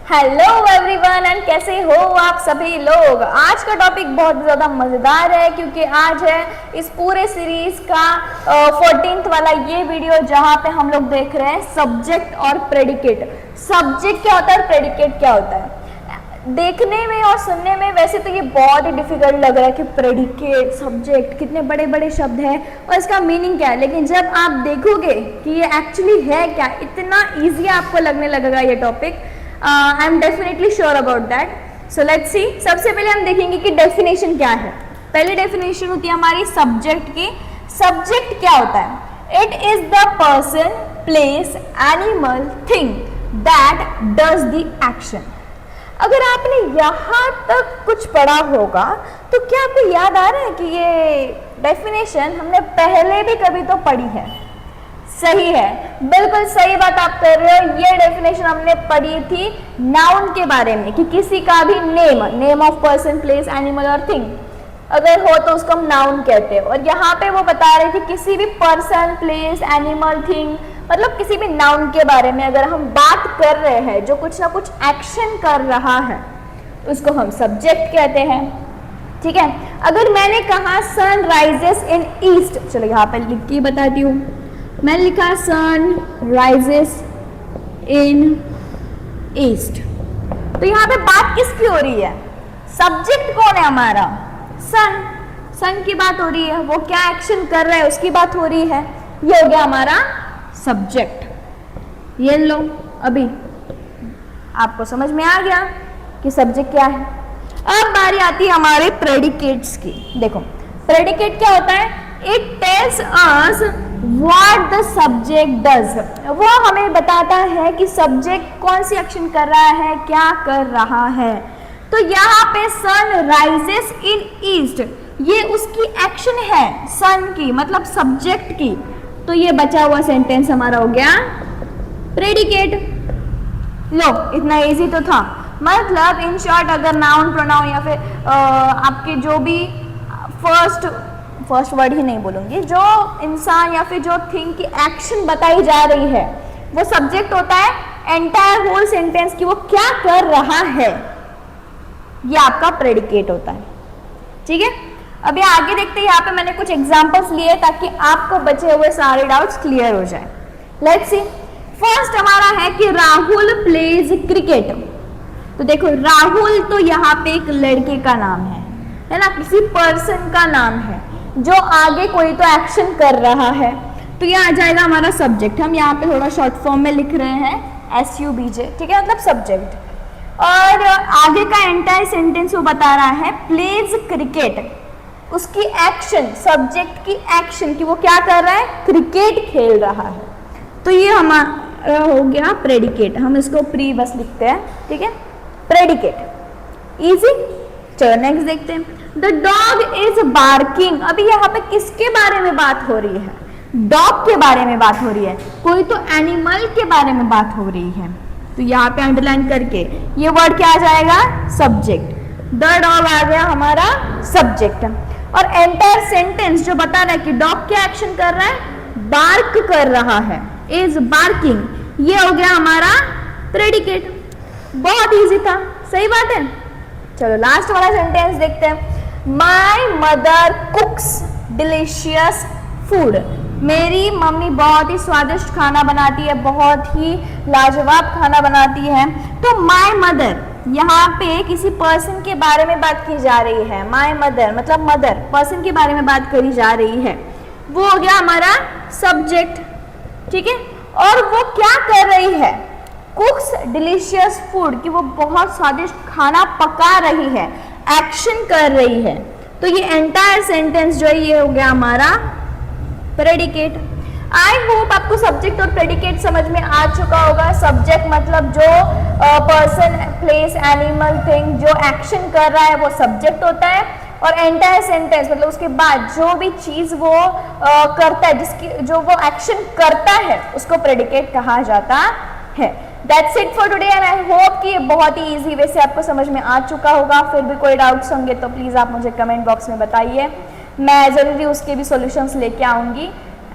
Hello everyone and कैसे हो आप सभी लोग। आज का टॉपिक बहुत ज़्यादा मज़ेदार है क्योंकि आज है इस पूरे सीरीज का 14th वाला ये वीडियो जहाँ पे हम लोग देख रहे हैं सब्जेक्ट और प्रेडिकेट। सब्जेक्ट क्या होता है और प्रेडिकेट क्या होता है। देखने में और सुनने में वैसे तो ये बहुत ही डिफिकल्ट लग रहा है कि प्रेडिकेट सब्जेक्ट कितने बड़े बड़े शब्द हैं और इसका मीनिंग क्या है, लेकिन जब आप देखोगे कि ये एक्चुअली है क्या, इतना ईजी आपको लगने लगेगा ये topic. I am definitely sure about that. So let's see. सबसे पहले हम देखेंगे कि डेफिनेशन क्या है। पहली डेफिनेशन होती है हमारी सब्जेक्ट की। सब्जेक्ट क्या होता है? It is the person, place, animal, thing that does the action. अगर आपने यहाँ तक कुछ पढ़ा होगा तो क्या आपको याद आ रहा है कि ये डेफिनेशन हमने पहले भी कभी तो पढ़ी है? सही है, बिल्कुल सही बात आप कर रहे हो। ये डेफिनेशन हमने पढ़ी थी नाउन के बारे में कि किसी का भी name of person, place, animal और थिंग अगर हो तो उसको हम नाउन कहते हैं। और यहाँ पे वो बता रहे थे किसी भी पर्सन, प्लेस, एनिमल, थिंग मतलब किसी भी नाउन के बारे में अगर हम बात कर रहे हैं जो कुछ ना कुछ एक्शन कर रहा है उसको हम सब्जेक्ट कहते हैं। ठीक है, अगर मैंने कहा सन राइजेस इन ईस्ट, चलो यहाँ पे लिख के बताती हूँ। मैंने लिखा सन राइजेस इन ईस्ट, तो यहाँ पे बात किसकी हो रही है? सब्जेक्ट कौन है हमारा? सन। सन की बात हो रही है, वो क्या एक्शन कर रहा है उसकी बात हो रही है। ये हो गया हमारा सब्जेक्ट। ये लो, अभी आपको समझ में आ गया कि सब्जेक्ट क्या है। अब बारी आती है हमारे प्रेडिकेट्स की। देखो प्रेडिकेट क्या होता है? It tells us what the subject does. वो हमें बताता है कि सब्जेक्ट कौन सी एक्शन कर रहा है, क्या कर रहा है। तो यहाँ पे सन राइजेस इन ईस्ट, ये उसकी एक्शन है सन की, मतलब सब्जेक्ट की। तो ये बचा हुआ सेंटेंस हमारा हो गया प्रेडिकेट। लो, इतना इजी तो था। मतलब इन शॉर्ट अगर नाउन, प्रोनाउन या फिर आपके जो भी फर्स्ट वर्ड ही नहीं बोलूंगी, जो इंसान या फिर जो थिंग की एक्शन बताई जा रही है वो सब्जेक्ट होता है। एंटायर होल सेंटेंस की वो क्या कर रहा है ये आपका प्रेडिकेट होता है। ठीक है, अभी आगे देखते हैं। यहाँ पे मैंने कुछ एग्जांपल्स लिए ताकि आपको बचे हुए सारे डाउट्स क्लियर हो जाए। Let's see. फर्स्ट हमारा है कि राहुल प्लेज क्रिकेट। तो देखो राहुल तो यहाँ पे एक लड़के का नाम है ना, किसी पर्सन का नाम है जो आगे कोई तो एक्शन कर रहा है। तो ये आ जाएगा हमारा सब्जेक्ट। हम यहाँ पे थोड़ा शॉर्ट फॉर्म में लिख रहे हैं SUBJ, ठीक है, मतलब सब्जेक्ट। और आगे का एंटायर सेंटेंस वो बता रहा है प्लेज क्रिकेट, उसकी एक्शन, सब्जेक्ट की एक्शन की वो क्या कर रहा है, क्रिकेट खेल रहा है। तो ये हमारा हो गया प्रेडिकेट। हम इसको प्री बस लिखते हैं, ठीक है, प्रेडिकेट। इजी। चलो नेक्स्ट देखते हैं। The dog is barking. अभी यहाँ पे किसके बारे में बात हो रही है? डॉग के बारे में बात हो रही है, कोई तो एनिमल के बारे में बात हो रही है। तो यहाँ पे अंडरलाइन करके ये वर्ड क्या आ जाएगा? सब्जेक्ट। द डॉग आ गया हमारा सब्जेक्ट। और एंटायर सेंटेंस जो बता रहा है कि डॉग क्या एक्शन कर रहा है, बार्क कर रहा है, इज बार्किंग, ये हो गया हमारा प्रेडिकेट। बहुत इजी था, सही बात है। चलो लास्ट वाला सेंटेंस देखते हैं। My mother कुक्स delicious food. मेरी मम्मी बहुत ही स्वादिष्ट खाना बनाती है, बहुत ही लाजवाब खाना बनाती है। तो माय मदर, यहाँ पे किसी पर्सन के बारे में बात की जा रही है। माय मदर मतलब मदर, पर्सन के बारे में बात करी जा रही है। वो हो गया हमारा सब्जेक्ट, ठीक है। और वो क्या कर रही है? कुक्स डिलीशियस फूड, कि वो बहुत स्वादिष्ट खाना पका रही है, एक्शन कर रही है। तो ये एंटायर सेंटेंस जो है ये हो गया हमारा प्रेडिकेट। आई होप आपको सब्जेक्ट और प्रेडिकेट समझ में आ चुका होगा। सब्जेक्ट मतलब जो पर्सन, प्लेस, एनिमल, थिंग जो एक्शन कर रहा है वो सब्जेक्ट होता है। और एंटायर सेंटेंस मतलब उसके बाद जो भी चीज वो करता है, जिसकी जो वो एक्शन करता है उसको प्रेडिकेट कहा जाता है। That's it for today and I hope कि ये बहुत ही इजी वे से आपको समझ में आ चुका होगा। फिर भी कोई डाउट्स होंगे तो प्लीज़ आप मुझे कमेंट बॉक्स में बताइए, मैं ज़रूरी उसके भी सॉल्यूशंस लेके आऊँगी।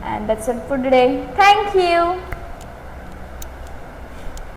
And that's it for today. Thank you.